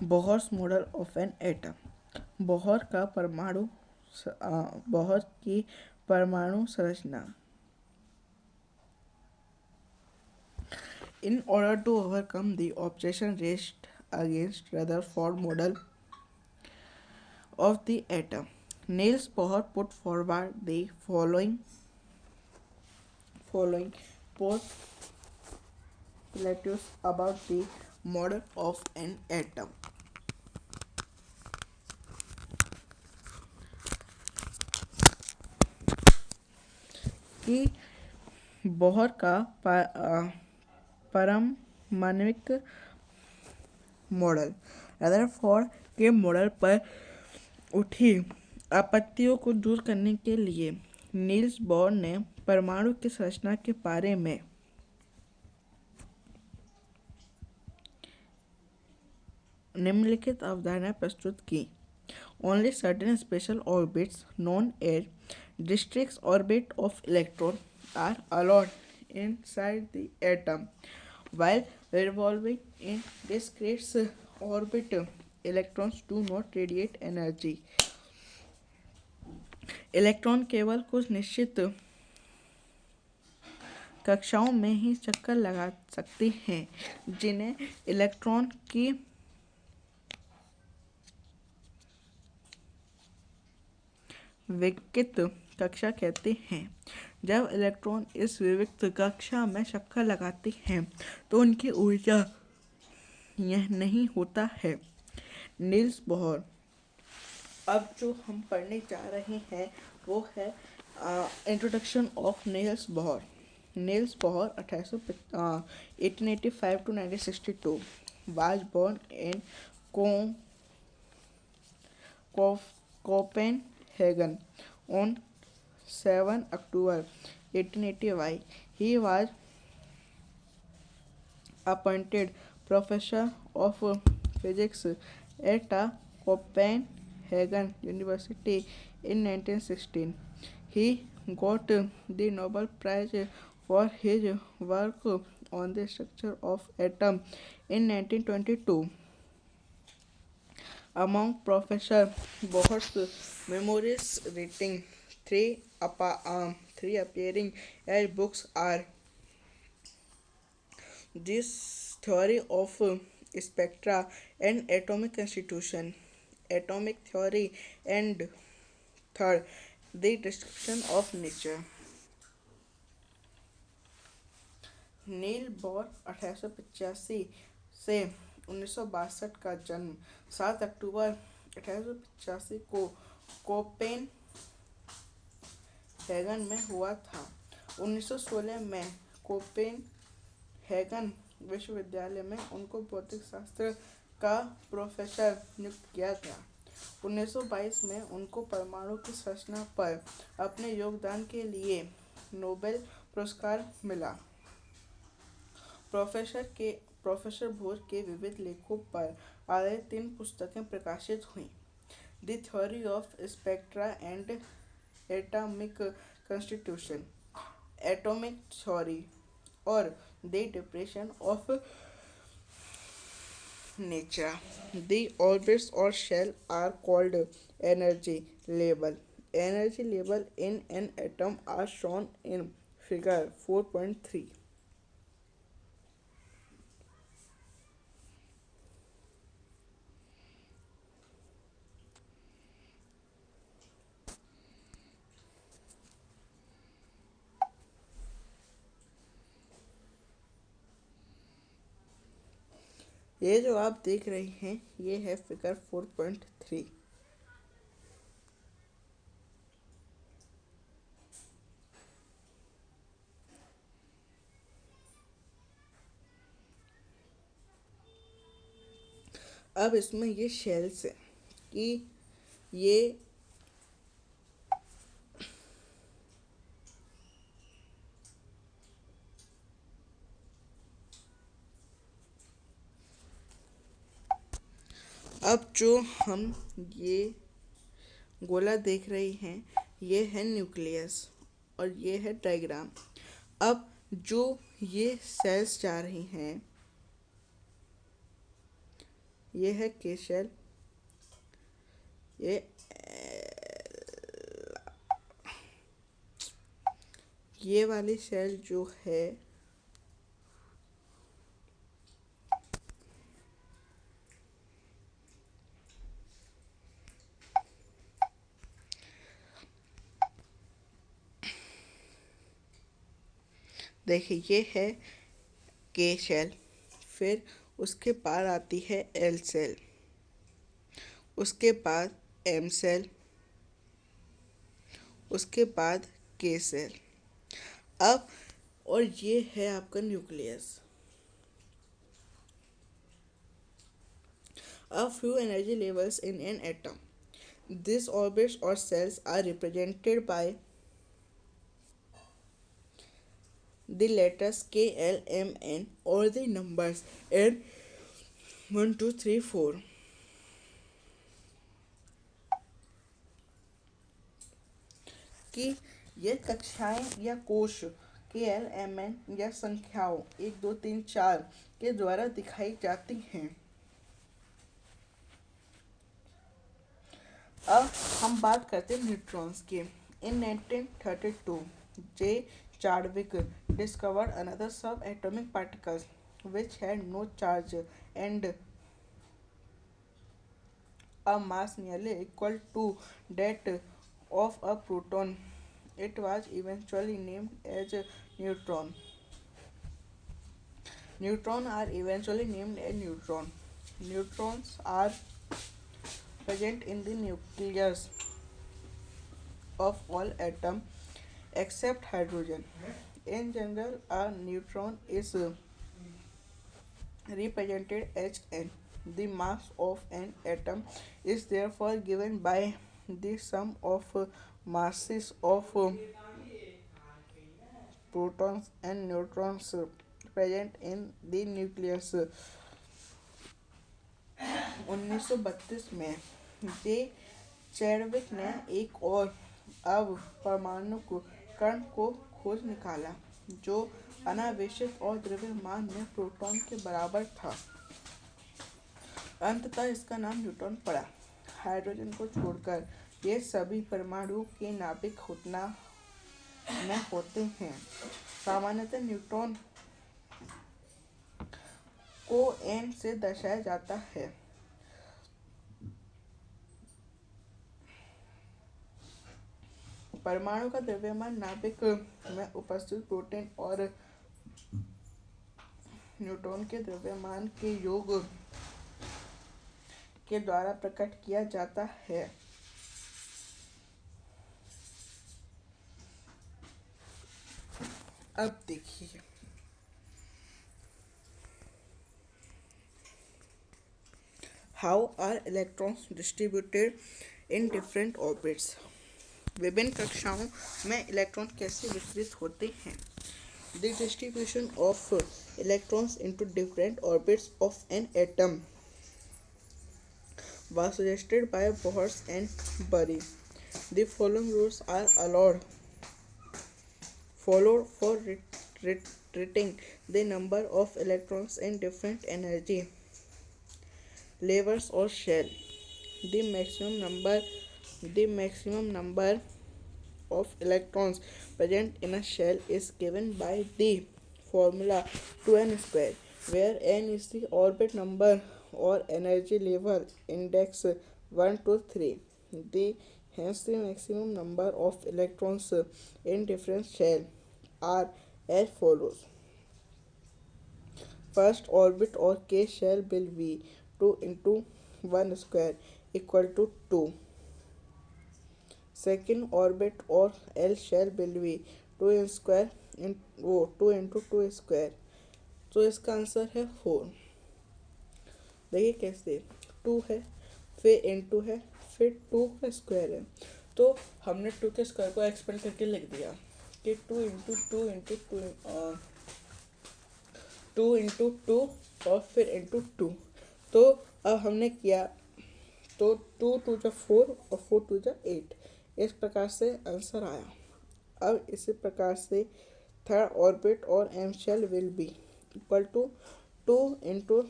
Bohr's model of an atom. Bohr का Bohr की परमाणु संरचना। In order to overcome the objection raised against Rutherford model of the atom, Niels Bohr put forward the following postulates about the model of an atom. कि Bohr का पारमाणविक model Rutherford के model पर उठी आपत्तियों को दूर करने के लिए नील्स बोर ने परमाणु की संरचना के बारे में निम्नलिखित अवधारणा प्रस्तुत की। Only certain special orbits known as discrete orbit of electron are allowed inside the atom. While revolving in discrete orbit, electrons do not radiate energy. Electron केवल कुछ निश्चित कक्षाओं में ही चक्कर लगा सकते हैं जिन्हें इलेक्ट्रॉन की विविक्त कक्षा कहते हैं। जब इलेक्ट्रॉन इस विविक्त कक्षा में चक्कर लगाते हैं तो उनकी ऊर्जा यह नहीं होता है। Niels Bohr. अब जो हम पढ़ने जा रहे हैं वो है introduction of Niels Bohr. Niels Bohr 1885 to 1962 was born in Copenhagen on 7 October 1885. He was appointed professor of physics at Copenhagen University in 1916. He got the Nobel Prize for his work on the structure of atom in 1922. Among Professor Bohr's memoirs written, three appearing as books are This Theory of Spectra and Atomic Constitution, Atomic Theory, and third, The Description of Nature. Niels Bohr 1885 से 1962 का जन्म 7 अक्टूबर 1885 को Copenhagen में हुआ था। 1916 में Copenhagen विश्वविद्यालय में उनको भौतिक शास्त्र का प्रोफेसर नियुक्त किया गया। 1922 में उनको परमाणु की संरचना पर अपने योगदान के लिए नोबेल पुरस्कार मिला। प्रोफेसर बोर के विविध लेखों पर आधारित 3 पुस्तकें प्रकाशित हुईं। The theory of spectra and atomic constitution, atomic theory और the description of nature. The orbits और shell are called energy level. Energy level in an atom are shown in figure 4.3. ये जो आप देख रहे हैं ये है फिगर 4.3। अब इसमें ये शेल्स है कि ये अब जो हम ये गोला देख रहे हैं ये है न्यूक्लियस और ये है डायग्राम। अब जो ये सेल्स जा रही हैं ये है के शेल। ये ये वाली शेल जो है देखिए, ये है के शेल। फिर उसके बाद आती है एल सेल, उसके बाद एम सेल, उसके बाद के सेल। अब और ये है आपका nucleus. A few energy levels in an atom. These orbits or cells are represented by the letters K, L, M, N or the numbers N 1, 2, 3, 4. कि ये कक्षाएं या कोश के एल एम एन या संख्याओं 1, 2, 3, 4 के द्वारा दिखाई जाती हैं। अब हम बात करते हैं न्यूट्रॉन्स की। इन 1932 जे Chadwick discovered another subatomic particles which had no charge and a mass nearly equal to that of a proton. It was eventually named as neutron. Neutrons are eventually named as neutron. Neutrons are present in the nucleus of all atoms except hydrogen. In general, a neutron is represented as n. The mass of an atom is therefore given by the sum of masses of protons and neutrons present in the nucleus. 1932 में जे Chadwick ने एक और अब परमाणु कण को खोज निकाला जो अनावेशित और द्रव्यमान में प्रोटॉन के बराबर था। अंततः इसका नाम न्यूट्रॉन पड़ा। हाइड्रोजन को छोड़कर ये सभी परमाणु के नाभिक होतना में होते हैं। सामान्यतः न्यूट्रॉन को n से दर्शाया जाता है। परमाणु का द्रव्यमान नाभिक में उपस्थित प्रोटॉन और न्यूट्रॉन के द्रव्यमान के योग के द्वारा प्रकट किया जाता है। अब देखिए, how are electrons distributed in different orbits. विभिन्न कक्षाओं में इलेक्ट्रॉन कैसे वितरित होते हैं। The distribution of electrons into different orbits of an atom was suggested by Bohr and Bury. The following rules are followed for treating the number of electrons in different energy levels or shell. The maximum number of electrons present in a shell is given by the formula 2n square, where n is the orbit number or energy level index 1 to 3. Hence the maximum number of electrons in different shell are as follows. First orbit or K shell will be 2 into 1 square equal to 2. Second orbit or L shell will be 2 square into 2 into 2 square. तो इसका answer है 4। देखिए कैसे 2 है, फिर into है, फिर 2 का स्क्वायर है। तो हमने 2 के स्क्वायर को एक्सपेंड करके लिख दिया कि 2 इंटू 2 इंटू 2 इंटू 2 और फिर इंटू 2। तो अब हमने किया तो 2 टू जा 4 और 4 टू जा 8। इस प्रकार से आंसर आया। अब इसी प्रकार से थर्ड ऑर्बिट और M shell will be equal to 2 into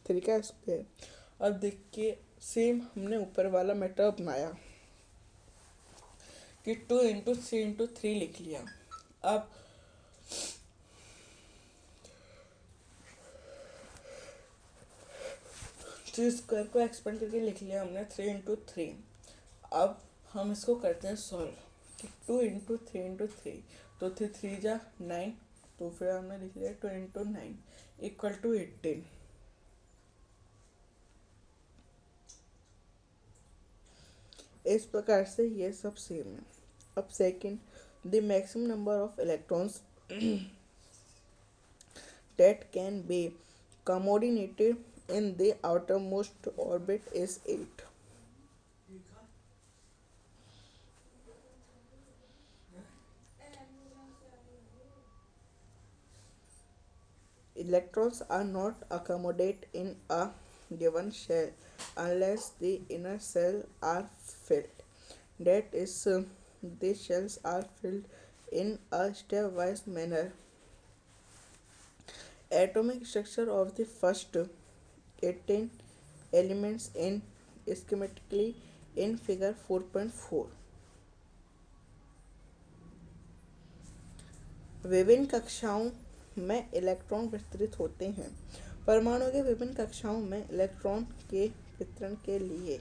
3 का स्क्वायर। अब देखिए सेम हमने ऊपर वाला मैटर बनाया कि 2 × 3 × 3 लिख लिया। अब 3 स्क्वायर को एक्सपेंड करके लिख लिया हमने 3 × 3। अब हम इसको करते हैं सॉल्व कि 2 × 3 × 3, तो 3 3 जा 9, तो फिर हमने लिख लिया 2 × 9 = 18। इस प्रकार से ये सब सेम है। अब second, the maximum number of electrons that can be coordinated in the outermost orbit is 8. Electrons are not accommodated in a given shell unless the inner cell are filled. That is, the shells are filled in a stepwise manner. Atomic structure of the first 18 elements in schematically in figure 4.4. विभिन्न कक्षाओं में electron वितरित होते हैं। परमाणु के विभिन्न कक्षाओं में इलेक्ट्रॉन के वितरण के लिए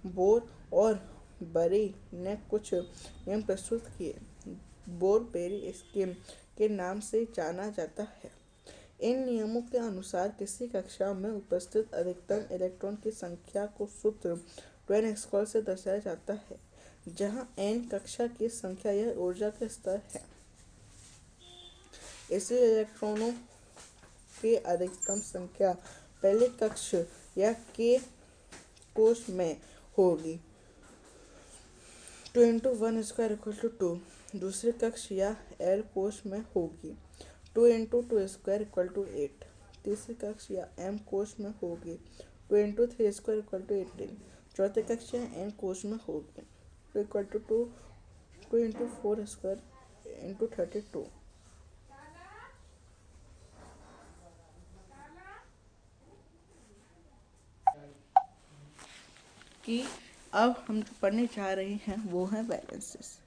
बोर और बरी ने कुछ नियम प्रस्तुत किए। बोर-बेरी स्कीम के नाम से जाना जाता है। इन नियमों के अनुसार किसी कक्षा में उपस्थित अधिकतम इलेक्ट्रॉन की संख्या को सूत्र 2n² से दर्शाया जाता है, जहां n कक्षा की संख्या या ऊर्जा का स्तर है। इसलिए इलेक्ट्रॉनों की अधिकतम संख्या पहले कक्ष या के कोश में होगी 2 × 1² = 2, दूसरे कक्ष या एल कोश में होगी 2 × 2² = 8, तीसरे कक्ष या एम कोश में होगी 2 × 3² = 18, चौथे कक्ष या एन कोश में होगी 2 × 4² × 32। कि अब हम जो पढ़ने जा रहे हैं वो है वैलेंसेस।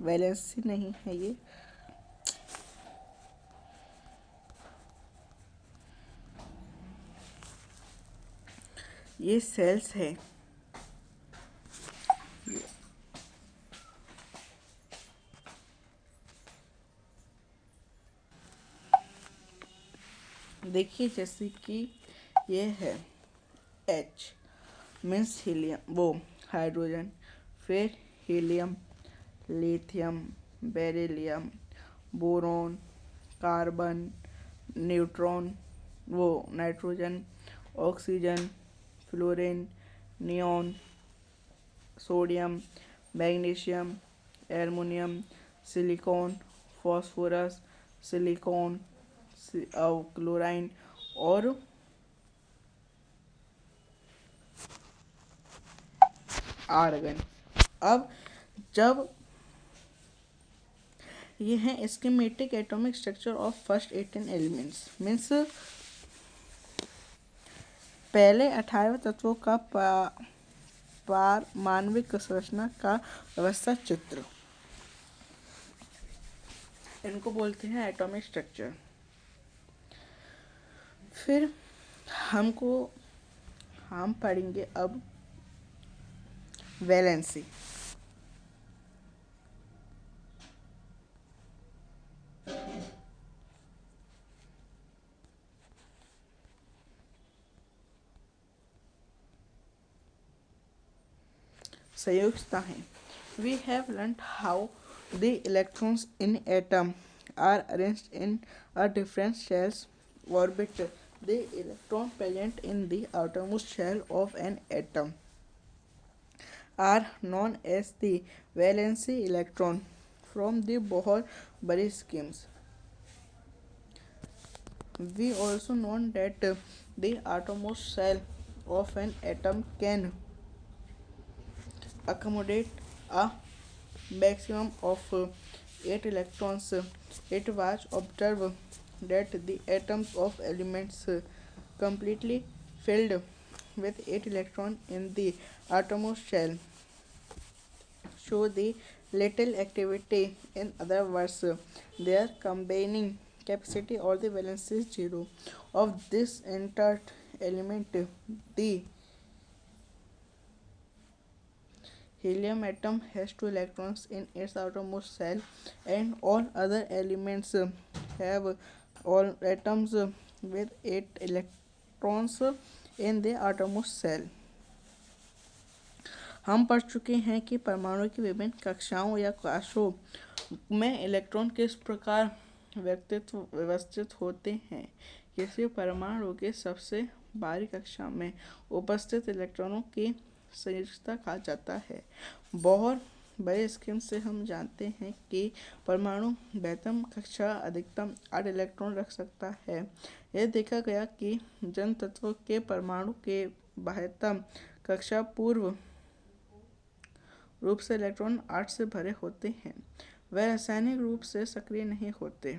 वैलेंसी नहीं है ये सेल्स है। देखिए जैसे कि ये है H मीन्स हीलियम, वो हाइड्रोजन, फिर helium, lithium, beryllium, boron, carbon, neutron, वो nitrogen, oxygen, fluorine, neon, sodium, magnesium, aluminium, silicon, phosphorus, silicon, chlorine और आर्गन। अब जब ये हैं schematic atomic structure of first 18 elements means पहले 18 तत्वों का पारमाणविक संरचना का व्यवस्था चित्र, इनको बोलते हैं एटॉमिक स्ट्रक्चर। फिर हम पढ़ेंगे अब valency. संयुक्तताएं। We have learnt how the electrons in atom are arranged in a different shells orbit. The electron present in the outermost shell of an atom are known as the valence electron. from the Bohr-Barry schemes. We also know that the outermost shell of an atom can accommodate a maximum of 8 electrons. It was observed that the atoms of elements completely filled with 8 electrons in the outermost shell show the little activity. In other words, their combining capacity or the valence is zero. Of this entire element, the helium atom has 2 electrons in its outermost shell, and all other elements have all atoms with 8 electrons in their outermost shell. हम पढ़ चुके हैं कि परमाणु की विभिन्न कक्षाओं या कोशों में इलेक्ट्रॉन किस प्रकार व्यवस्थित होते हैं। किसी परमाणु के सबसे बाहरी कक्षा में उपस्थित इलेक्ट्रॉनों की संयोजकता कहा जाता है। बोहर बड़े स्कीम से हम जानते हैं कि परमाणु बेहतम कक्षा अधिकतम 8 इलेक्ट्रॉन रख सकता है। यह देखा गया कि जन तत्व के परमाणु के बाह्यतम कक्षा पूर्व रूप से इलेक्ट्रॉन 8 से भरे होते हैं। वे रासायनिक रूप से सक्रिय नहीं होते।